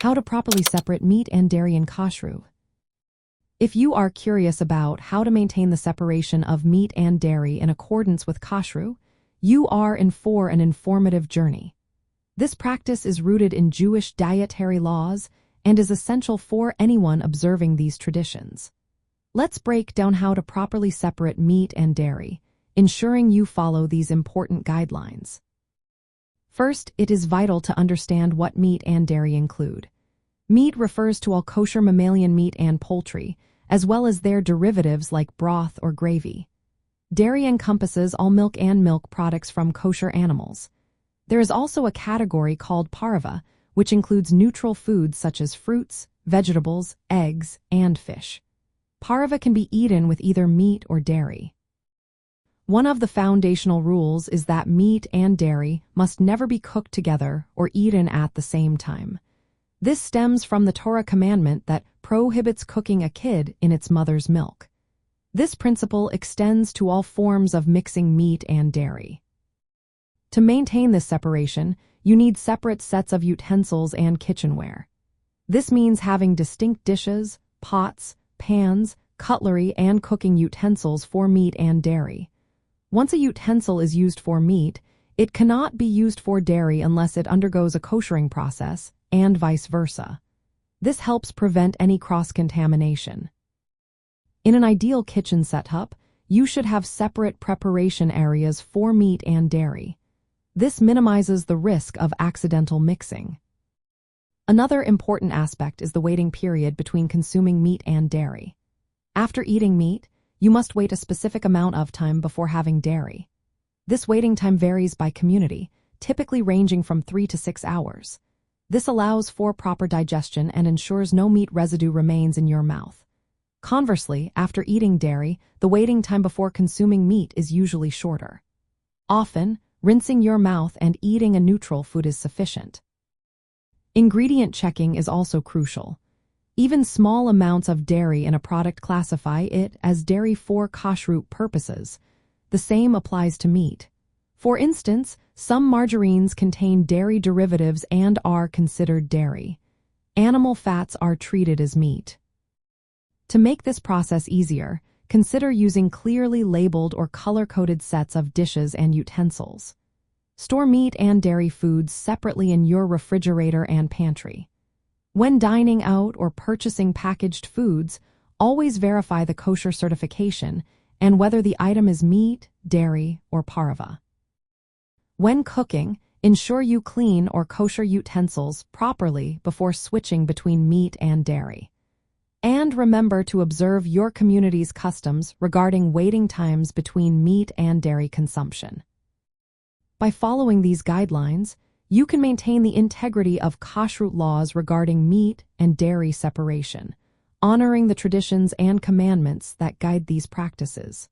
How to properly separate meat and dairy in Kashrut. If you are curious about how to maintain the separation of meat and dairy in accordance with Kashrut, you are in for an informative journey. This practice is rooted in Jewish dietary laws and is essential for anyone observing these traditions. Let's break down how to properly separate meat and dairy, ensuring you follow these important guidelines. First, it is vital to understand what meat and dairy include. Meat refers to all kosher mammalian meat and poultry, as well as their derivatives like broth or gravy. Dairy encompasses all milk and milk products from kosher animals. There is also a category called Pareve, which includes neutral foods such as fruits, vegetables, eggs, and fish. Pareve can be eaten with either meat or dairy. One of the foundational rules is that meat and dairy must never be cooked together or eaten at the same time. This stems from the Torah commandment that prohibits cooking a kid in its mother's milk. This principle extends to all forms of mixing meat and dairy. To maintain this separation, you need separate sets of utensils and kitchenware. This means having distinct dishes, pots, pans, cutlery, and cooking utensils for meat and dairy. Once a utensil is used for meat, it cannot be used for dairy unless it undergoes a koshering process, and vice versa. This helps prevent any cross-contamination. In an ideal kitchen setup, you should have separate preparation areas for meat and dairy. This minimizes the risk of accidental mixing. Another important aspect is the waiting period between consuming meat and dairy. After eating meat, you must wait a specific amount of time before having dairy. This waiting time varies by community, typically ranging from 3 to 6 hours. This allows for proper digestion and ensures no meat residue remains in your mouth. Conversely, after eating dairy, the waiting time before consuming meat is usually shorter. Often, rinsing your mouth and eating a neutral food is sufficient. Ingredient checking is also crucial. Even small amounts of dairy in a product classify it as dairy for kashrut purposes. The same applies to meat. For instance, some margarines contain dairy derivatives and are considered dairy. Animal fats are treated as meat. To make this process easier, consider using clearly labeled or color-coded sets of dishes and utensils. Store meat and dairy foods separately in your refrigerator and pantry. When dining out or purchasing packaged foods, always verify the kosher certification and whether the item is meat, dairy, or pareve. When cooking, ensure you clean or kosher utensils properly before switching between meat and dairy. And remember to observe your community's customs regarding waiting times between meat and dairy consumption. By following these guidelines, you can maintain the integrity of kashrut laws regarding meat and dairy separation, honoring the traditions and commandments that guide these practices.